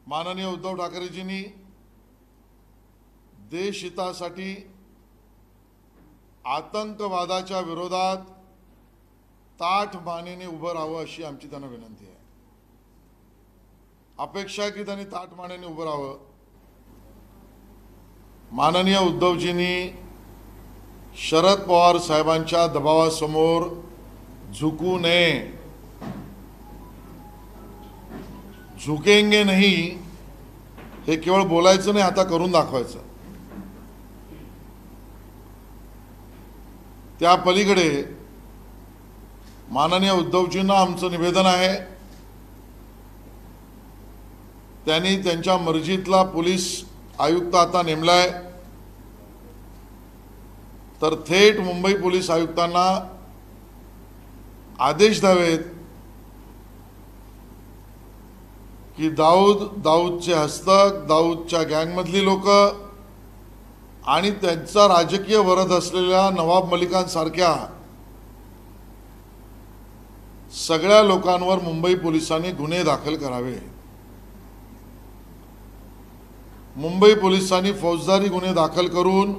माननीय उद्धव ठाकरेजींनी देशहितासाठी आतंकवादाच्या विरोधात ताठ मानेने उभं राहावं अशी आमची त्यांना विनंती आहे। अपेक्षा आहे की त्यांनी ताठ मानेने उभं राहावं। माननीय उद्धवजींनी शरद पवार साहेबांच्या दबावासमोर झुकू नये। झुकेंगे नहीं हे केवळ बोलायचं नाही, आता करून दाखवायचं। त्या पलीकडे माननीय उद्धवजींना आमचं निवेदन आहे, त्यांनी त्यांच्या मर्जीतला पोलीस आयुक्त आता नेमलाय, तर थेट मुंबई पोलीस आयुक्तांना आदेश द्यावेत की दाऊदचे हस्तक, दाऊदच्या गँगमधली लोक आणि त्यांचा राजकीय वरद असलेल्या नवाब मलिकांसारख्या सगळ्या लोकांवर मुंबई पोलिसांनी गुन्हे दाखल करावे। मुंबई पोलिसांनी फौजदारी गुन्हे दाखल करून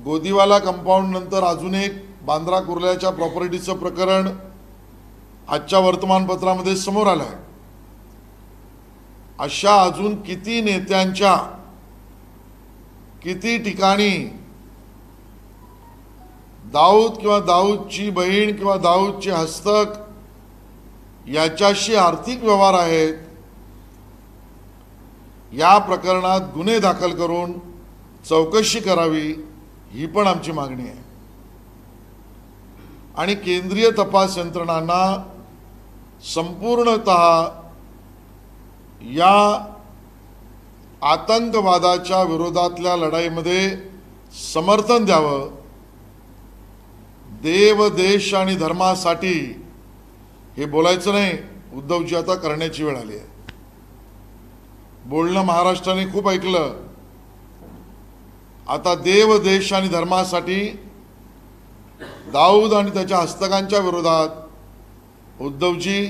गोदीवाला कंपाऊंड नंतर अजून एक बांद्रा कुर्ल्याच्या प्रॉपर्टीचं प्रकरण आजच्या वर्तमानपत्रामध्ये समोर आलं आहे। अशा अजून किती नेत्यांच्या किती ठिकाणी दाऊद किंवा दाऊदची बहीण किंवा दाऊदचे हस्तक याच्याशी आर्थिक व्यवहार आहेत, या प्रकरणात गुन्हे दाखल करून चौकशी करावी ही पण आमची मागणी आहे। आणि केंद्रीय तपास यंत्रणांना संपूर्णतः या आतंकवादाच्या विरोधातल्या लढाईमध्ये समर्थन द्यावं। देव देश आणि धर्मासाठी हे बोलायचं नाही, उद्धवजी आता करण्याची वेळ आली आहे। बोलणं महाराष्ट्राने खूप ऐकलं, आता देव देश आणि धर्मासाठी दाऊद आणि त्याच्या हस्तकांच्या विरोधात उद्धवजी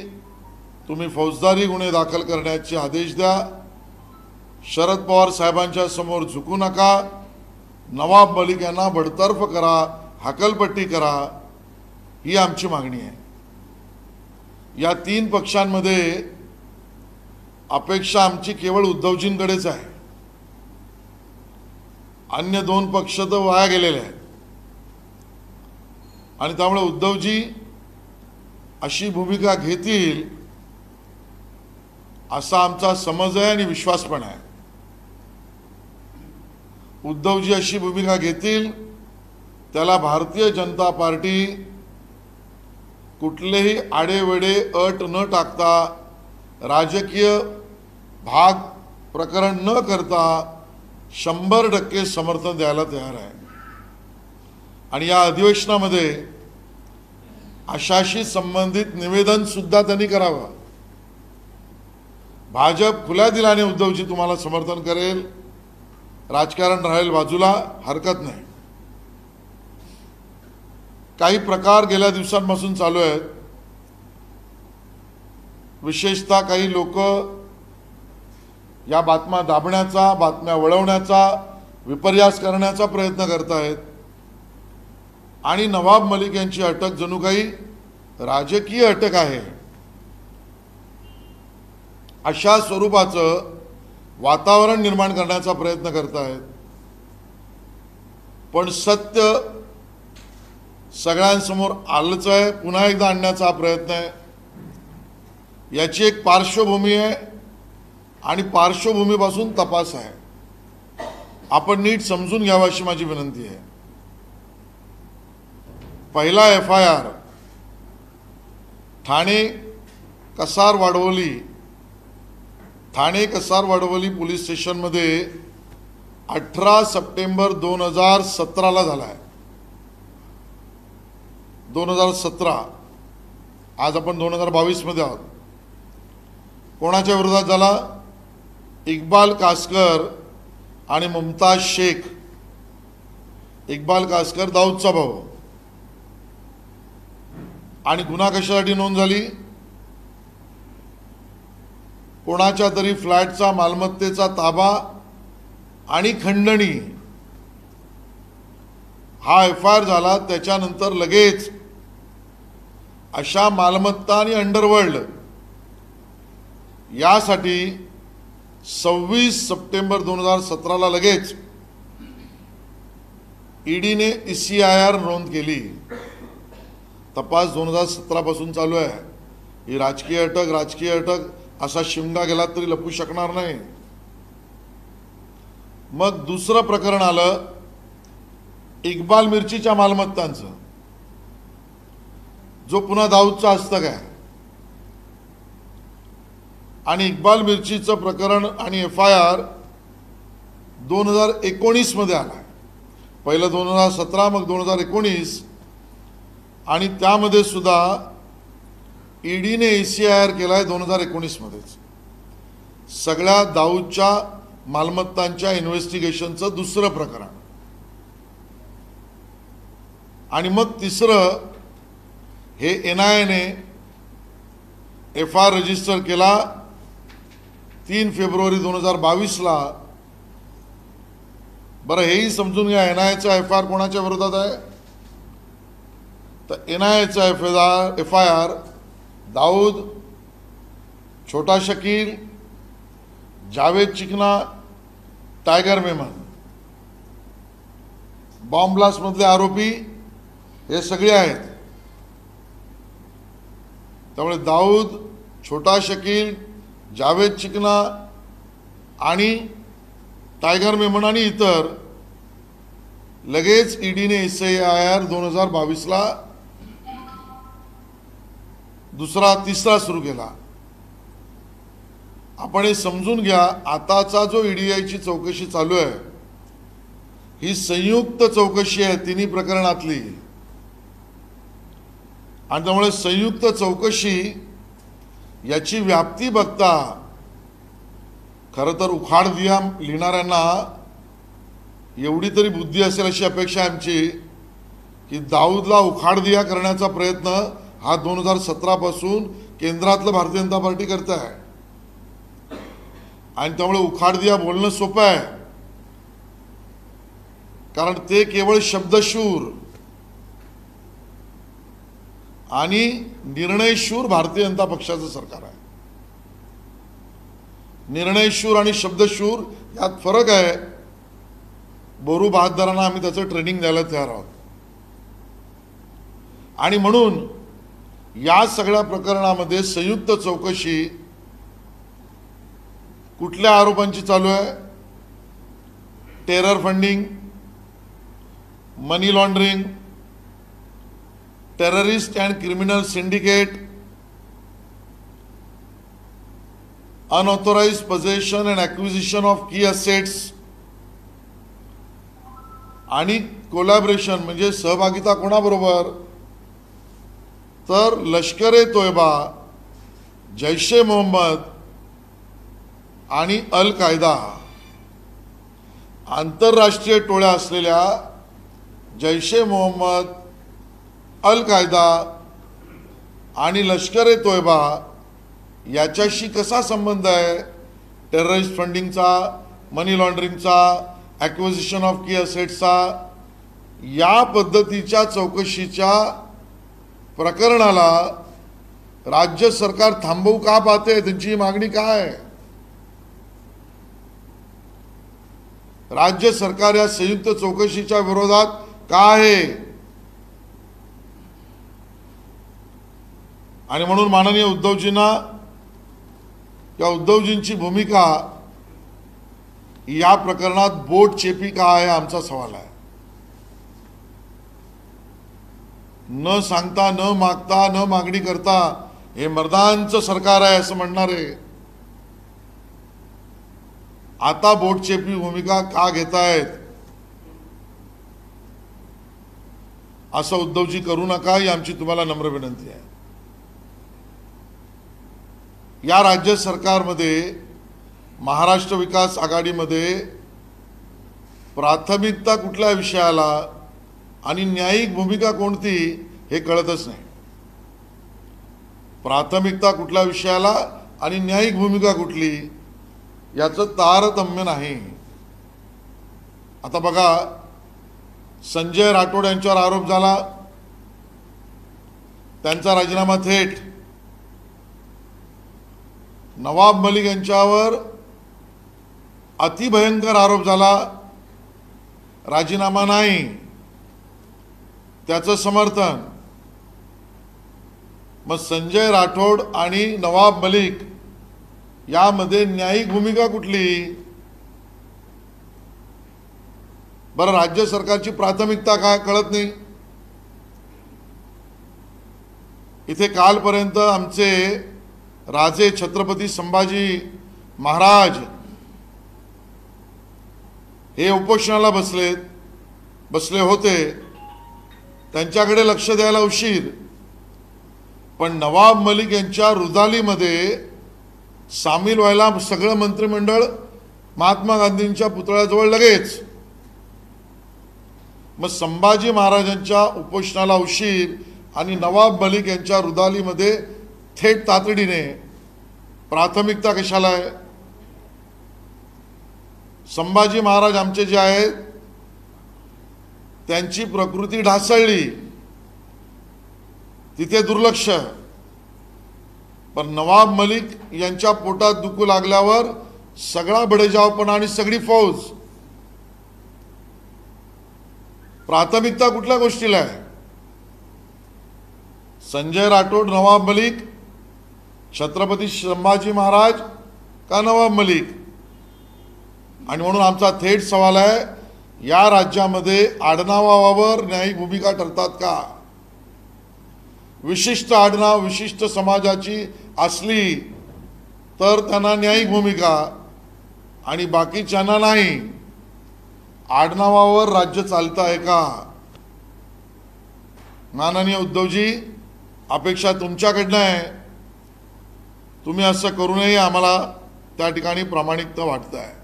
तुम्ही फौजदारी गुन्हे दाखल करण्याचे आदेश द्या। शरद पवार साहेबांच्या समोर झुकू नका, नवाब मलिक यांना बडतर्फ करा, हकलपट्टी करा, ही आमची मागणी आहे। या तीन पक्षांमध्ये अपेक्षा आमची केवळ उद्धवजींकडेच आहे, अन्य दोन पक्ष तर वाया गेलेले आहेत। आणि त्यामुळे उद्धवजी अशी भूमिका घेतील असा आमचा समज आहे आणि विश्वास पण आहे। उद्धवजी अशी भूमिका घेतील त्याला भारतीय जनता पार्टी कुठलेही आडेवेडे अट न टाकता, राजकीय भाग प्रकरण न करता 100% समर्थन द्यायला तयार आहे। आणि या अधिवेशनामध्ये अशाशी संबंधित निवेदन सुद्धा त्यांनी करावं। भाजप खुल्या दिलाने उद्धवजी तुम्हाला समर्थन करेल, राजकारण राहील बाजूला, हरकत नाही। काही प्रकार गेल्या दिवसांपासून चालू आहेत, विशेषतः काही लोक या बातम्या दाबण्याचा, बातम्या वळवण्याचा, विपर्यास करण्याचा प्रयत्न करत आहेत आणि नवाब मलिक यांची अटक जणू काही राजकीय अटक आहे अशा स्वरूपाचं वातावरण निर्माण करण्याचा प्रयत्न करत आहेत। पण सत्य सगळ्यांसमोर आलंच आहे, पुन्हा एकदा आणण्याचा हा प्रयत्न आहे। याची एक पार्श्वभूमी आहे आणि पार्श्वभूमीपासून तपास आहे, आपण नीट समजून घ्यावा अशी माझी विनंती आहे। पहिला FIR ठाणे कसार वाडवली पोलीस स्टेशनमध्ये 18 सप्टेंबर 2017 ला झाला आहे। 2017, आज आपण 2022 मध्ये आहोत। कोणाच्या विरोधात झाला? इक्बाल कासकर आणि मुमताज शेख। इक्बाल कासकर दाऊदचा भाऊ। आणि गुन्हा कशासाठी नोंद झाली? कोणाच्या तरी फ्लॅटचा मालमत्तेचा ताबा आणि खंडणी हा FIR झाला, त्याच्यानंतर लगेच अशा मालमत्ता आणि अंडरवर्ल्ड यासाठी 26 सप्टेंबर 2017 लगेच ईडीने ECIR नोंद केली. तपास 2017 पासून चालू आहे. ही राजकीय अटक असा शिमगा गेला तरी लपू शकणार नाही. मग दुसरं प्रकरण आलं इक्बाल मिर्चीच्या मालमत्तांचं, जो पुन्हा दाऊदचा हस्तक आहे. आणि इक्बाल मिर्चीचं प्रकरण आणि FIR 2019 मध्ये आला. पहिलं 2017, मग 2019, आणि त्यामध्ये सुद्धा ईडीने ECIR केलाय 2019 मध्येच. सगळ्या दाऊदच्या मालमत्तांच्या इन्व्हेस्टिगेशनचं दुसरं प्रकरण. आणि मग तिसरं हे NIA ने FIR रजिस्टर केला 3 फेब्रुवारी 2022ला. बरं, हेही समजून घ्या NIAचा FIR कोणाच्या विरोधात आहे. तर NIAचा FIR दाऊद, छोटा शकील, जावेद चिकना, टायगर मेमन, बॉम्ब ब्लास्ट मधले आरोपी हे सगळे आहेत. त्यामुळे दाऊद, छोटा शकील, जावेद चिकना आणि टायगर मेमन आणि इतर लगेच ईडीने ECIR 2022ला तिसरा सुरू केला. आपण हे समजून घ्या, आताचा जो EDIची चौकशी चालू आहे ही संयुक्त चौकशी आहे तिन्ही प्रकरणातली. आणि त्यामुळे संयुक्त चौकशी याची व्याप्ती बघता खरं तर उखाड दिया लिहिणाऱ्यांना एवढी तरी बुद्धी असेल अशी अपेक्षा आहे आमची की दाऊदला उखाड दिया करण्याचा प्रयत्न हा 2017 पासून केंद्रातलं भारतीय जनता पार्टी करत आहे. आणि त्यामुळे उखाड दिया बोलणं सोपं आहे, कारण ते केवळ शब्दशूर आणि निर्णयशूर भारतीय जनता पक्षाचं सरकार आहे. निर्णयशूर आणि शब्दशूर यात फरक आहे. बोरू बहादरांना आम्ही त्याचं ट्रेनिंग द्यायला तयार आहोत. आणि म्हणून या सगळ्या प्रकरणामध्ये संयुक्त चौकशी कुठल्या आरोपांची चालू आहे. Terror funding, money laundering, terrorist and criminal syndicate, unauthorized possession and acquisition of key assets आणि कोलॅबरेशन म्हणजे सहभागिता कोणाबरोबर, तर लष्कर-ए-तोयबा, जैश-ए-मोहम्मद आणि अल-कायदा, आंतरराष्ट्रीय टोळ्या असलेल्या जैश-ए-मोहम्मद, अल-कायदा आणि लष्कर-ए-तोयबा याच्याशी कसा संबंध आहे. टेररिस्ट फंडिंगचा, मनी लॉन्ड्रिंगचा, ॲक्विजिशन ऑफ की असेट्सचा, या पद्धतीच्या चौकशीच्या प्रकरणाला राज्य सरकार थांबवू का पाहते. त्यांची मागणी काय आहे. राज्य सरकार या संयुक्त चौकशीच्या विरोधात का आहे. आणि म्हणून माननीय उद्धवजींना या उद्धवजींची भूमिका या प्रकरणात बोट चेपी का आहे आमचा सवाल आहे. न सांगता, न मागता, न मागणी करता हे मर्दांचं सरकार आहे असं म्हणणारे आता बोटचेपी भूमिका का घेतायत. असं उद्धवजी करू नका ही आमची तुम्हाला नम्र विनंती आहे. या राज्य सरकारमध्ये महाराष्ट्र विकास आघाडीमध्ये प्राथमिकता कुठल्या विषयाला आणि न्यायिक भूमिका कोणती हे कळतच नाही. प्राथमिकता कुठल्या विषयाला आणि न्यायिक भूमिका कुठली याचं तारतम्य नाही. आता बघा, संजय राठोड यांच्यावर आरोप झाला, त्यांचा राजीनामा थेट. नवाब मलिक यांच्यावर अतिभयंकर आरोप झाला, राजीनामा नाही, त्याचं समर्थन. मग संजय राठोड आणि नवाब मलिक यामध्ये न्यायिक भूमिका कुठली? बरं, राज्य सरकारची प्राथमिकता काय कळत नाही. इथे कालपर्यंत आमचे राजे छत्रपती संभाजी महाराज हे उपोषणाला बसले होते, त्यांच्याकडे लक्ष द्यायला उशीर. पण नवाब मलिक यांच्या रुदालीमध्ये सामील व्हायला सगळं मंत्रिमंडळ महात्मा गांधींच्या पुतळ्याजवळ लगेच. मग संभाजी महाराजांच्या उपोषणाला उशीर आणि नवाब मलिक यांच्या रुदालीमध्ये थेट तातडीने. प्राथमिकता कशाला आहे? संभाजी महाराज आमचे जे आहेत त्यांची प्रकृती ढासळली, तिथे दुर्लक्ष. पण नवाब मलिक यांच्या पोटात दुखू लागल्यावर सगळा बडेजावपणा आणि सगळी फौज. प्राथमिकता कुठल्या गोष्टीला आहे? संजय राठोड, नवाब मलिक, छत्रपती संभाजी महाराज का नवाब मलिक? आणि म्हणून आमचा थेट सवाल आहे, या राज्यामध्ये आडनावावर न्यायिक भूमिका ठरतात का? विशिष्ट आडनाव विशिष्ट समाजाची असली तर त्यांना न्यायिक भूमिका आणि बाकीच्यांना नाही. आडनावावर राज्य चालतं आहे का? माननीय उद्धवजी, अपेक्षा तुमच्याकडनं आहे. तुम्ही असं करू नये, आम्हाला त्या ठिकाणी प्रामाणिकता वाटत आहे.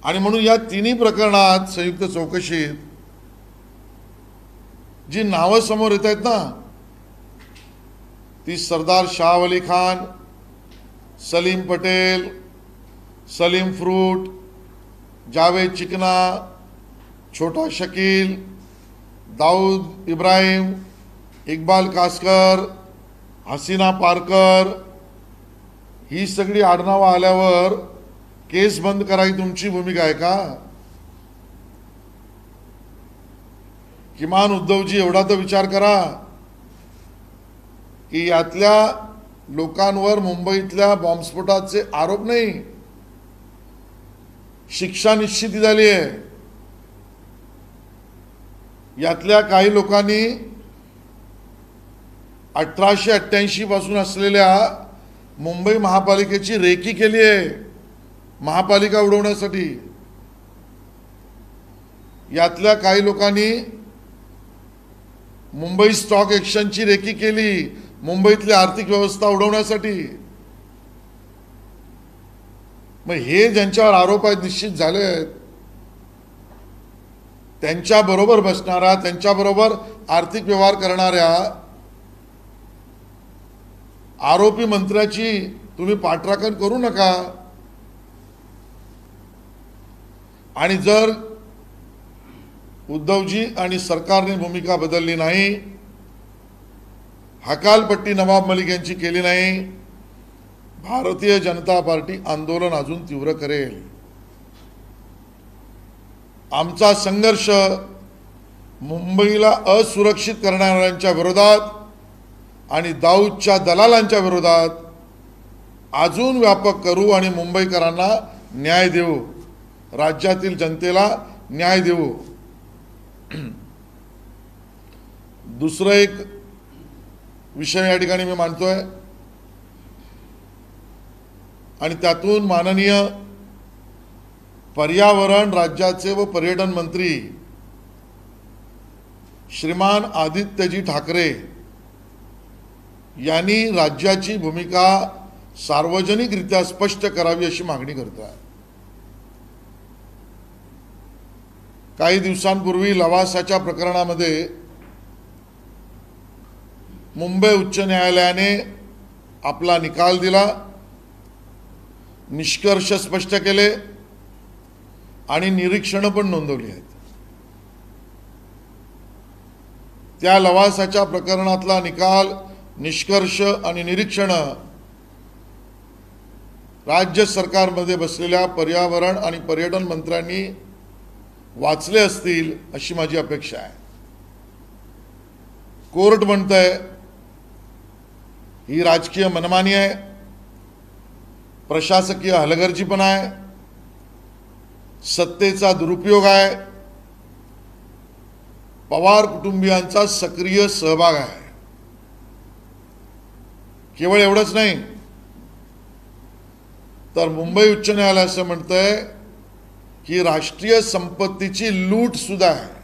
आणि म्हणून या तिन्ही प्रकरणात संयुक्त चौकशीत जी नावं समोर येत आहेत ना, ती सरदार शाह अली खान, सलीम पटेल, सलीम फ्रूट, जावेद चिकना, छोटा शकील, दाऊद इब्राहिम, इक्बाल कासकर, हसीना पारकर, ही सगळी आडनावं आल्यावर केस बंद करायची तुमची भूमिका आहे का? किमान उद्धवजी एवढा तर विचार करा की यातल्या लोकांवर मुंबईतल्या बॉम्बस्फोटाचे आरोप नाही, शिक्षा निश्चित झाली आहे. यातल्या काही लोकांनी 1888 पासून असलेल्या मुंबई महापालिकेची रेकी केली आहे, महापालिका उडवण्यासाठी. यातल्या काही लोकांनी मुंबई स्टॉक एक्सचेंजची रेकी केली, मुंबईतली आर्थिक व्यवस्था उडवण्यासाठी. मग हे ज्यांच्यावर आरोप आहेत निश्चित झाले आहेत, त्यांच्याबरोबर बसणाऱ्या, त्यांच्याबरोबर आर्थिक व्यवहार करणाऱ्या आरोपी मंत्र्याची तुम्ही पाठराखण करू नका. आणि जर उद्धवजी आणि सरकारने भूमिका बदलली नाही, हकालपट्टी नवाब मलिक यांची केली नाही, भारतीय जनता पार्टी आंदोलन अजून तीव्र करेल. आमचा संघर्ष मुंबईला असुरक्षित करणाऱ्यांच्या विरोधात आणि दाऊदच्या दलालांच्या विरोधात अजून व्यापक करू आणि मुंबईकरांना न्याय देऊ, राज्यातील जनतेला न्याय देऊ. दुसरा एक विषय या ठिकाणी मी मांडतोय आणि त्यातून माननीय पर्यावरण राज्याचे व पर्यटन मंत्री श्रीमान आदित्यजी ठाकरे यांनी राज्याची भूमिका सार्वजनिकरित्या स्पष्ट करावी अशी मागणी करतो आहे. काही दिवसांपूर्वी लवासाच्या प्रकरणामध्ये मुंबई उच्च न्यायालयाने आपला निकाल दिला, निष्कर्ष स्पष्ट केले आणि निरीक्षणं पण नोंदवली आहेत. त्या लवासाच्या प्रकरणातला निकाल, निष्कर्ष आणि निरीक्षण राज्य सरकारमध्ये बसलेल्या पर्यावरण आणि पर्यटन मंत्र्यांनी वाचले असतील अशी माझी अपेक्षा आहे. कोर्ट म्हणतंय ही राजकीय मनमानी आहे, प्रशासकीय हलगर्जीपणा आहे, सत्तेचा दुरुपयोग आहे, पवार कुटुंबियांचा सक्रिय सहभाग आहे. केवळ एवढंच नाही तर मुंबई उच्च न्यायालय असं म्हणतंय की राष्ट्रीय संपत्तीची लूट सुद्धा आहे.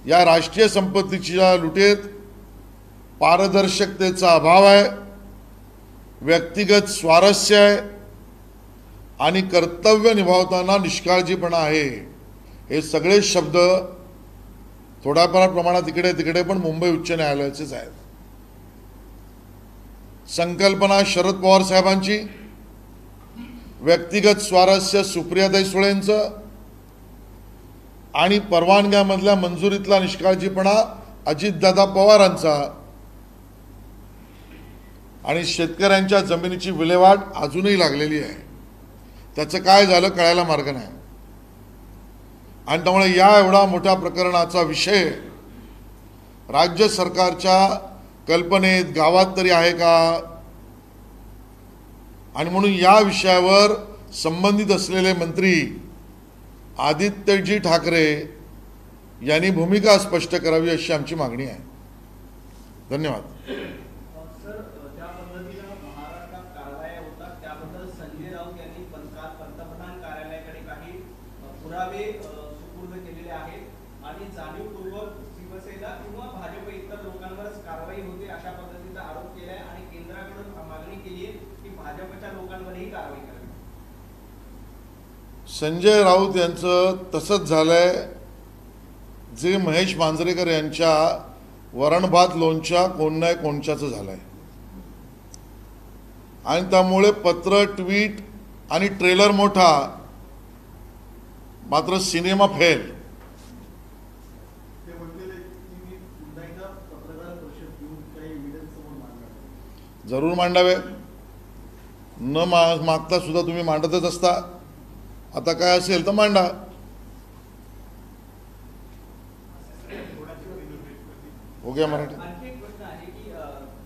या राष्ट्रीय संपत्तीच्या लुटीत पारदर्शकतेचा अभाव आहे, व्यक्तिगत स्वारस्य आहे आणि कर्तव्य निभावताना निष्काळजीपणा आहे. हे सगळे शब्द थोड्याफार प्रमाणात इकडे तिकडे पण मुंबई उच्च न्यायालयाचेच आहेत. संकल्पना शरद पवार साहेबांची, व्यक्तिगत स्वारस्य सुप्रियाताई सुळेंचं आणि परवानग्यामधल्या मंजुरीतला निष्काळजीपणा अजितदादा पवारांचा आणि शेतकऱ्यांच्या जमिनीची विल्हेवाट अजूनही लागलेली आहे. त्याचं काय झालं कळायला मार्ग नाही. आणि त्यामुळे या एवढा मोठ्या प्रकरणाचा विषय राज्य सरकारच्या कल्पनेत गावात तरी आहे का? आणि म्हणून या विषयावर संबंधित असलेले मंत्री आदित्यजी ठाकरे यांनी भूमिका स्पष्ट करावी अशी आमची मागणी आहे. धन्यवाद. सर, ज्या पद्धतीनं महाराष्ट्रात कारवाया होतात त्याबद्दल संजय राऊत यांनी पंतप्रधान कार्यालयाकडे काही पुरावे सुपूर्द केलेले आहेत आणि जाणीवपूर्वक शिवसेना किंवा भाजप इतर लोकांवरच कारवाई होते अशा पद्धतीचा आरोप केलाय आणि केंद्राकडून मागणी केली आहे की भाजपच्या लोकांवरही कारवाई करावी. संजय राऊत यांचं तसंच झालंय जे महेश मांजरेकर यांच्या वरण भात लोणच्या कोण नाही कोणच्याचं झालंय. आणि त्यामुळे पत्र, ट्विट आणि ट्रेलर मोठा, मात्र सिनेमा फेल. जरूर मांडावे, न मागता सुद्धा तुम्ही मांडतच असता. आता काय असेल तर मांडा. हो गया मराठी. आणखी एक प्रश्न आहे की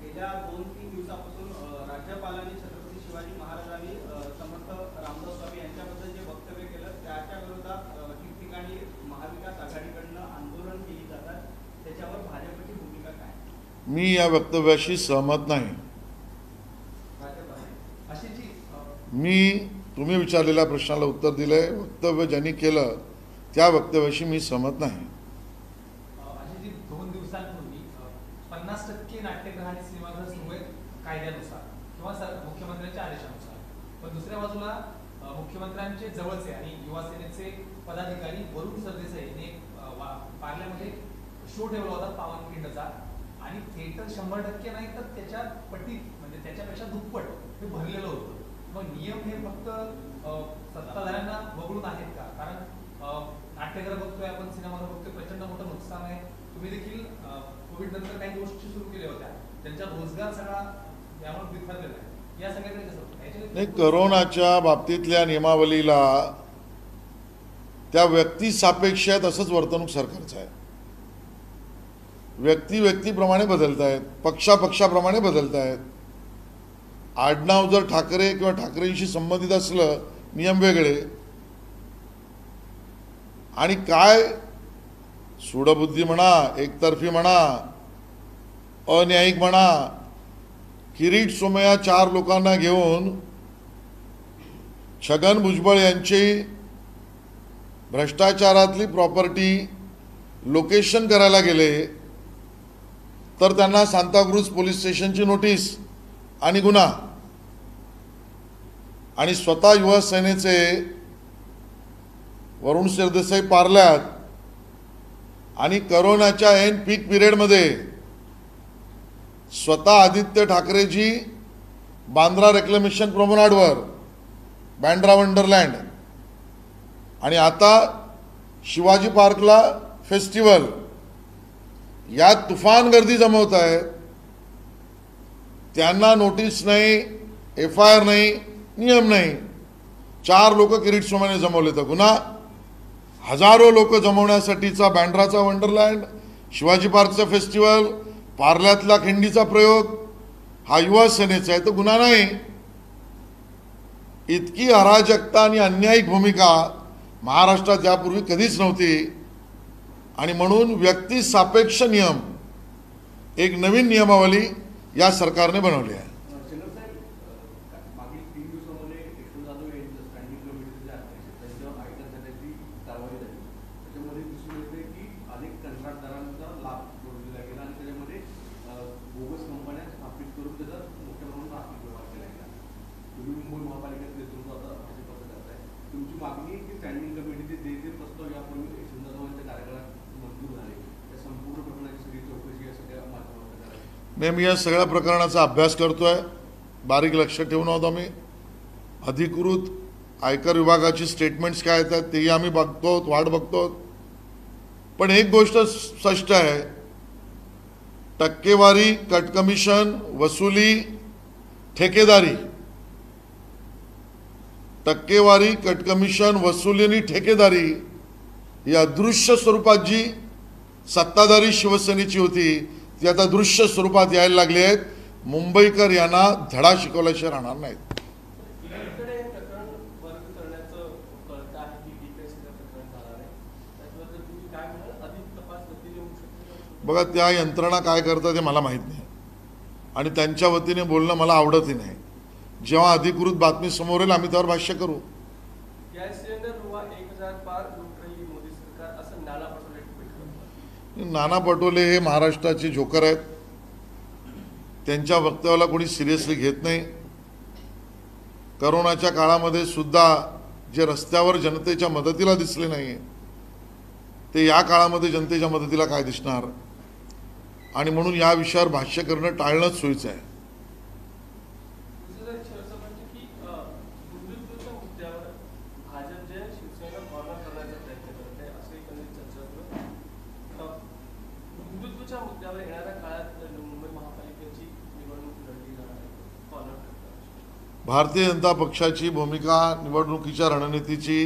गेल्या 2-3 दिवसापासून राज्यपालांनी छत्रपती शिवाजी महाराजांनी समर्थ रामदास स्वामी यांच्याबद्दल जे वक्तव्य केलं त्याच्या विरोधात ठिकठिकाणी महाविकास आघाडीकडनं आंदोलन केली जातात. त्याच्यावर भाजपची भूमिका काय? मी या वक्तव्याशी सहमत नाही. अशी जी मी तुम्ही विचारलेल्या प्रश्नाला उत्तर दिलंय. वक्तव्य ज्यांनी केलं त्या वक्तव्याशी मी सहमत नाही. अशी जी 2 दिवसांपूर्वी 50% नाट्यगृह आणि सिनेमागृह सुरू आहेत कायद्यानुसार किंवा मुख्यमंत्र्यांच्या आदेशानुसार, पण दुसऱ्या बाजूला मुख्यमंत्र्यांचे जवळचे आणि युवा सेनेचे पदाधिकारी वरुण सरदेसाई यांनी पार्ल्यामध्ये शो ठेवला होता पावनखिंडचा आणि थिएटर 100% नाही तर त्याच्या पटीत म्हणजे त्याच्यापेक्षा दुप्पट हे भरलेलं होतं. मग नियम हे फक्त सत्ताधाऱ्यांना वगळून आहेत का? कारण नाट्यगृह बघतोय आपण, सिनेमागृह बघतोय, प्रचंड मोठं नुकसान आहे. तुम्ही देखील कोविड नंतर काही गोष्टी सुरू केल्या होत्या, त्यांचा रोजगार सगळा यामुळे बिथरलेला आहे. या सगळ्याकडे कसं नाही, करोनाच्या बाबतीतल्या नियमावलीला त्या व्यक्ती सापेक्ष आहेत असंच वर्तणूक सरकारचं आहे. व्यक्तीप्रमाणे बदलत आहेत, पक्षाप्रमाणे बदलत आहेत. आडनाव जर ठाकरे किंवा ठाकरेंशी संबंधित असलं नियम वेगळे. आणि काय सूडबुद्धी म्हणा, एकतर्फी म्हणा, अन्यायिक म्हणा, किरीट सोमय्या 4 लोकांना घेऊन छगन भुजबळ यांची भ्रष्टाचारातली प्रॉपर्टी लोकेशन करायला गेले तर त्यांना सांताक्रूज पोलीस स्टेशनची नोटीस आणि गुन्हा. आणि स्वतः युवा सेनेचे वरुण सरदेसाई पार्ल्यात आणि करोनाच्या ऐन पीक पिरियडमध्ये स्वतः आदित्य ठाकरेजी बांद्रा रेक्लेमेशन प्रॉमनाडवर, बँड्रा वंडरलँड, आणि आता शिवाजी पार्कला फेस्टिवल, यात तुफान गर्दी जमवत आहेत. त्यांना नोटीस नाही, FIR नाही, नियम नाही. 4 लोक किरीट सोमाने जमवले तर गुन्हा. हजारो लोक जमवण्यासाठीचा बँड्राचा वंडरलँड, शिवाजी पार्कचा फेस्टिवल, पार्ल्यातला खिंडीचा प्रयोग हा युवा सेनेचा आहे तर गुन्हा नाही. इतकी अराजकता आणि अन्यायिक भूमिका महाराष्ट्रात यापूर्वी कधीच नव्हती. आणि म्हणून व्यक्ती सापेक्ष नियम, एक नवीन नियमावली या सरकारने बनवली आहे. मागील 3 दिवसामध्ये विष्णू जाधव यांचं स्टँडिंग कमिटीचे अध्यक्ष त्यांच्यावर आयकर खात्याची कारवाई झाली. त्याच्यामध्ये दिसून येते की अनेक कंत्राटदारांचा लाभ जोडलेला गेला आणि त्याच्यामध्ये बोगस कंपन्या स्थापित करून त्याचा मोठ्या प्रमाणात आर्थिक व्यवहार केला गेला. तुम्ही मुंबई महापालिकेत नेतृत्व आता भाजपचं करताय. तुमची मागणी आहे की स्टँडिंग कमिटीचे जे प्रस्ताव यापूर्वी विष्णू जाधव यांच्या कार्यकाळात मंजूर झाले त्या संपूर्ण प्रकरणाची सगळी चौकशी या सगळ्या माध्यमातून करावी. मी या सगळ्या प्रकरणाचा अभ्यास करतोय, बारीक लक्ष ठेवून आहोत आम्ही. अधिकृत आयकर विभागाची स्टेटमेंट्स काय येतात तेही आम्ही बघतो, वाट बघतो. पण एक गोष्ट स्पष्ट आहे, टक्केवारी, कट कमिशन, वसुली, ठेकेदारी, टक्केवारी, कट कमिशन, वसुली आणि ठेकेदारी ही अदृश्य स्वरूपात जी सत्ताधारी शिवसेनेची होती ती आता दृश्य स्वरूपात यायला लागली आहेत. मुंबईकर यांना धडा शिकवल्याशिवाय राहणार नाहीत. एकीकडे प्रकरण वर्ग करण्याचं कळत आहे की DPSC प्रकरण झालं आहे, त्याच्याबद्दल तुम्ही काय म्हणाल? अधिक तपास गतीने होऊ शकतो? बघा, त्या यंत्रणा काय करतात ते मला माहीत नाही आणि त्यांच्या वतीने बोलणं मला आवडतही नाही. जेव्हा अधिकृत बातमी समोर येईल आम्ही त्यावर भाष्य करू. गॅस सिलेंडर हुआ 1000 पार लूट रही मोदी सरकार, असं नाना पटोले ट्विट करतात. नाना पटोले हे महाराष्ट्राचे जोकर आहेत. त्यांच्या वक्तव्याला कोणी सिरियसली घेत नाही. करोनाच्या काळामध्ये सुद्धा जे रस्त्यावर जनतेच्या मदतीला दिसले नाही ते या काळामध्ये जनतेच्या मदतीला काय दिसणार. आणि म्हणून या विषयावर भाष्य करणं टाळणंच सोयीचं आहे. दुसरं शेवटचं म्हणजे की हिंदुत्वाच्या मुद्द्यावर भाजप जे शिवसेना कॉर्नर करण्याचा प्रयत्न करत आहे असं एकंदरीत चर्चा होतं. हिंदुत्वाच्या मुद्द्यावर येणाऱ्या काळात मुंबई महापालिकेची निवडणूक लढली जाणार आहे, कॉर्नर करतात. भारतीय जनता पक्षाची भूमिका निवडणुकीच्या रणनीतीची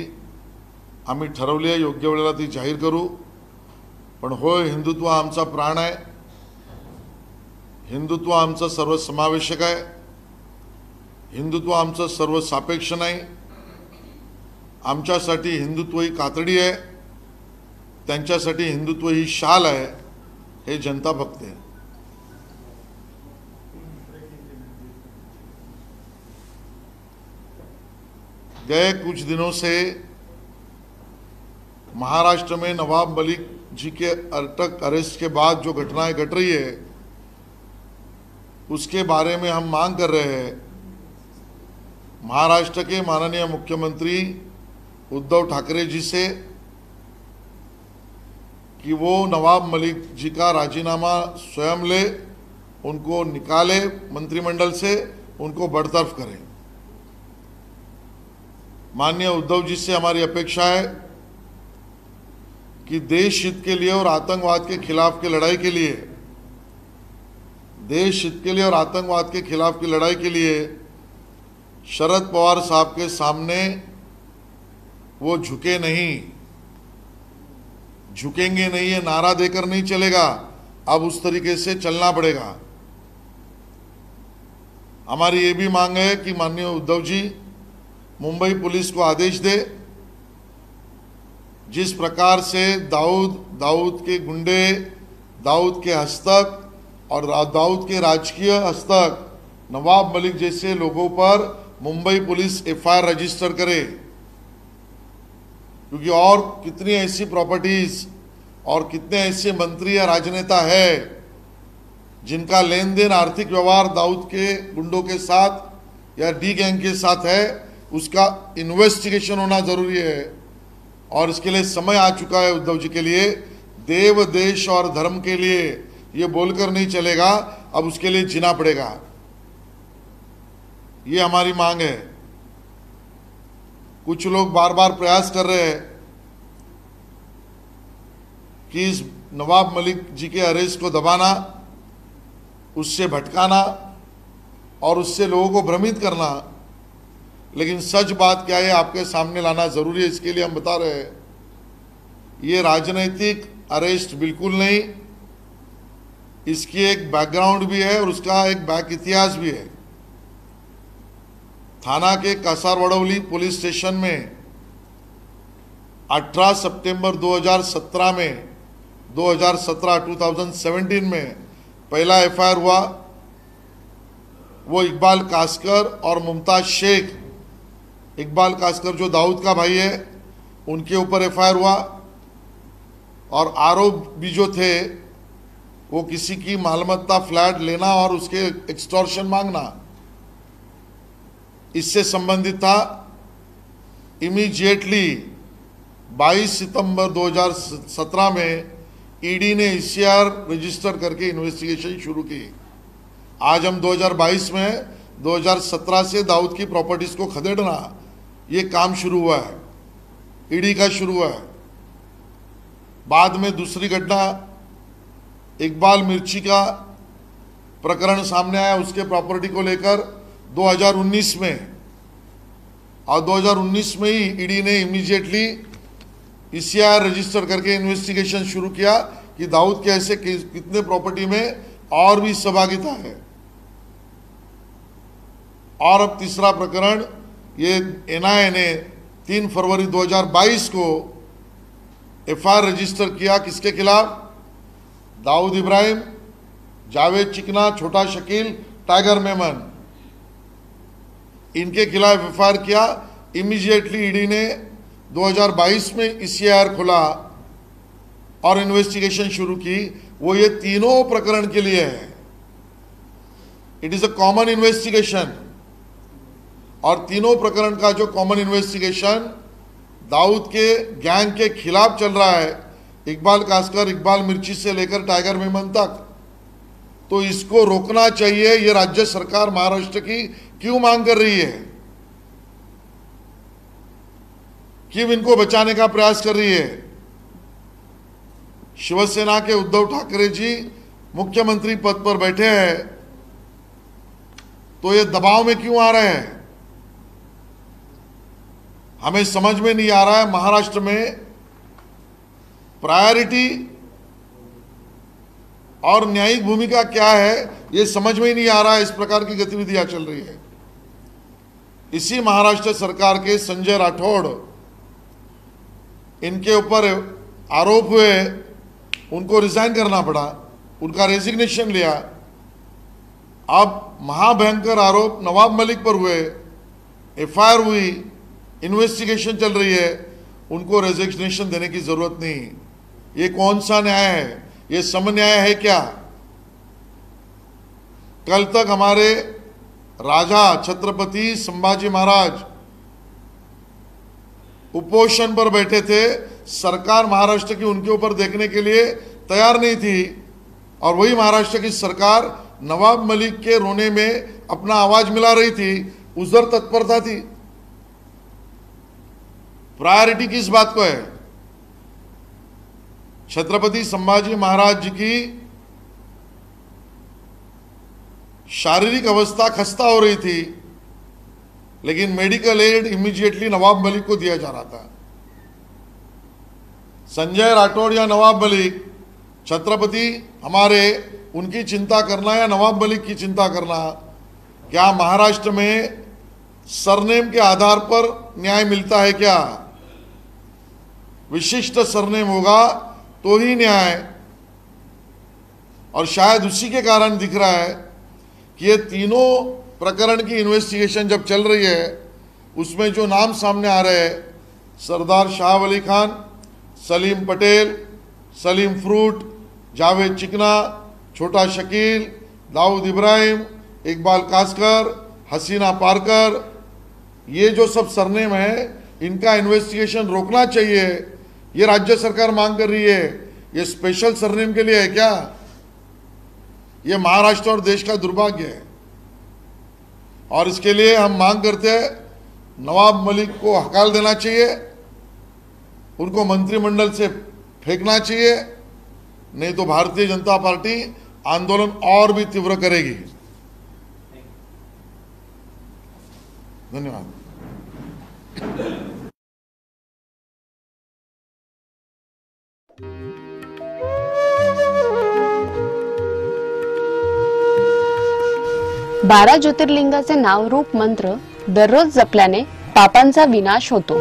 आम्ही ठरवली आहे. योग्य वेळेला ती जाहीर करू. पण होय, हिंदुत्व आमचा प्राण आहे. हिंदुत्व आमचं सर्वसमावेशक आहे. हिंदुत्व आमचं सर्वसापेक्ष नाही. आमच्यासाठी हिंदुत्व ही कातडी आहे, त्यांच्यासाठी हिंदुत्व ही शाल आहे. हे जनता बघते. गए कुछ दिनों से महाराष्ट्र में नवाब मलिक जी के अरेस्ट के बाद जो घटनाएं घट रही है उसके बारे में हम मांग कर रहे हैं महाराष्ट्र के माननीय मुख्यमंत्री उद्धव ठाकरे जी से कि वो नवाब मलिक जी का राजीनामा स्वयं ले, उनको निकाले मंत्रिमंडल से, उनको बरतरफ करें. माननीय उद्धव जी से हमारी अपेक्षा है कि देश हित के लिए और आतंकवाद के खिलाफ की लड़ाई के लिए, देश हित के लिए और आतंकवाद के खिलाफ की लड़ाई के लिए शरद पवार साहब के सामने वो झुके नहीं, झुकेंगे नहीं, ये नारा देकर नहीं चलेगा. अब उस तरीके से चलना पड़ेगा. हमारी ये भी मांग है कि माननीय उद्धव जी मुंबई पुलिस को आदेश दे, जिस प्रकार से दाऊद के गुंडे, दाऊद के हस्तक और दाऊद के राजकीय हस्तक नवाब मलिक जैसे लोगों पर मुंबई पुलिस FIR रजिस्टर करे. क्योंकि और कितनी ऐसी प्रॉपर्टीज और कितने ऐसे मंत्री या राजनेता है जिनका लेन देन, आर्थिक व्यवहार दाऊद के गुंडों के साथ या डी गैंग के साथ है, उसका इन्वेस्टिगेशन होना जरूरी है. और इसके लिए समय आ चुका है उद्धव जी के लिए. देव, देश और धर्म के लिए ये बोलकर नहीं चलेगा अब उसके लिए जीना पड़ेगा। ये हमारी मांग है। कुछ लोग बार बार प्रयास कर रहे हैं कि इस नवाब मलिक जी के अरेस्ट को दबाना, उससे भटकाना और उससे लोगों को भ्रमित करना, लेकिन सच बात क्या है आपके सामने लाना जरूरी है। इसके लिए हम बता रहे हैं ये राजनीतिक अरेस्ट बिल्कुल नहीं, इसकी एक बैकग्राउंड भी है और उसका एक बैक इतिहास भी है। थाना के कासारवड़ौली पुलिस स्टेशन में 18 सितंबर 2017 में पहला एफआईआर हुआ। वो इकबाल कास्कर और मुमताज शेख, इकबाल कास्कर जो दाऊद का भाई है, उनके ऊपर एफआईआर हुआ और आरोप भी जो थे वो किसी की मालमत्ता फ्लैट लेना और उसके एक्सटॉर्शन मांगना, इससे संबंधित था। इमीडिएटली 22 सितंबर 2017 में ईडी ने ईसीआर रजिस्टर करके इन्वेस्टिगेशन शुरू की। आज हम 2022 में 2017 से दाऊद की प्रॉपर्टीज को खदेड़ना, ये काम शुरू हुआ है, ईडी का शुरू हुआ है। बाद में दूसरी घटना इकबाल मिर्ची का प्रकरण सामने आया, उसके प्रॉपर्टी को लेकर 2019 में, और 2019 में ही ईडी ने इमीडिएटली ईसीआर रजिस्टर करके इन्वेस्टिगेशन शुरू किया कि दाऊद के ऐसे कितने प्रॉपर्टी में और भी सहभागिता है। और अब तीसरा प्रकरण, ये एनआईए ने 3 फरवरी 2022 को एफआईआर रजिस्टर किया। किसके खिलाफ? दाऊद इब्राहिम, जावेद चिकना, छोटा शकील, टाइगर मेमन, इनके खिलाफ एफआईआर किया। इमीडिएटली ईडी ने 2022 में ईसीआर खोला और इन्वेस्टिगेशन शुरू की। वो ये तीनों प्रकरण के लिए है, it is a common investigation. और तीनों प्रकरण का जो कॉमन इन्वेस्टिगेशन दाऊद के गैंग के खिलाफ चल रहा है, इकबाल कास्कर, इकबाल मिर्ची से लेकर टाइगर मेमन तक, तो इसको रोकना चाहिए। ये राज्य सरकार महाराष्ट्र की क्यों मांग कर रही है, क्यों इनको बचाने का प्रयास कर रही है? शिवसेना के उद्धव ठाकरे जी मुख्यमंत्री पद पर बैठे हैं, तो ये दबाव में क्यों आ रहे हैं? हमें समझ में नहीं आ रहा है। महाराष्ट्र में प्रायोरिटी और न्यायिक भूमिका क्या है, ये समझ में ही नहीं आ रहा है। इस प्रकार की गतिविधियां चल रही है। इसी महाराष्ट्र सरकार के संजय राठौड़, इनके ऊपर आरोप हुए, उनको रिजाइन करना पड़ा, उनका रेजिग्नेशन लिया। अब महाभयंकर आरोप नवाब मलिक पर हुए, एफआईआर हुई, इन्वेस्टिगेशन चल रही है, उनको रेजिग्नेशन देने की जरूरत नहीं। ये कौन सा न्याय है? ये समन्याय है क्या? कल तक हमारे राजा छत्रपति संभाजी महाराज उपोषण पर बैठे थे, सरकार महाराष्ट्र की उनके ऊपर देखने के लिए तैयार नहीं थी, और वही महाराष्ट्र की सरकार नवाब मलिक के रोने में अपना आवाज मिला रही थी, उधर तत्परता थी। प्रायोरिटी किस बात को है? छत्रपति संभाजी महाराज जी की शारीरिक अवस्था खस्ता हो रही थी, लेकिन medical aid immediately Nawab Malik को दिया जा रहा था। संजय राठौड़ या नवाब मलिक, छत्रपति हमारे, उनकी चिंता करना या नवाब मलिक की चिंता करना? क्या महाराष्ट्र में सरनेम के आधार पर न्याय मिलता है क्या? विशिष्ट सरनेम होगा तो ही न्याय। और शायद उसी के कारण दिख रहा है कि ये तीनों प्रकरण की इन्वेस्टिगेशन जब चल रही है, उसमें जो नाम सामने आ रहे हैं, सरदार शाह अली खान, सलीम पटेल, सलीम फ्रूट, जावेद चिकना, छोटा शकील, दाऊद इब्राहिम, इकबाल कास्कर, हसीना पारकर, ये जो सब सरनेम है, इनका इन्वेस्टिगेशन रोकना चाहिए। ये राज्य सरकार मांग कर रही है। ये स्पेशल सरनेम के लिए है क्या? ये महाराष्ट्र और देश का दुर्भाग्य है। और इसके लिए हम मांग करते हैं नवाब मलिक को हकाल देना चाहिए, उनको मंत्रिमंडल से फेंकना चाहिए, नहीं तो भारतीय जनता पार्टी आंदोलन और भी तीव्र करेगी। धन्यवाद। बारा ज्योतिर्लिंगाचे नावरूप मंत्र दररोज जपल्याने पापांचा विनाश होतो।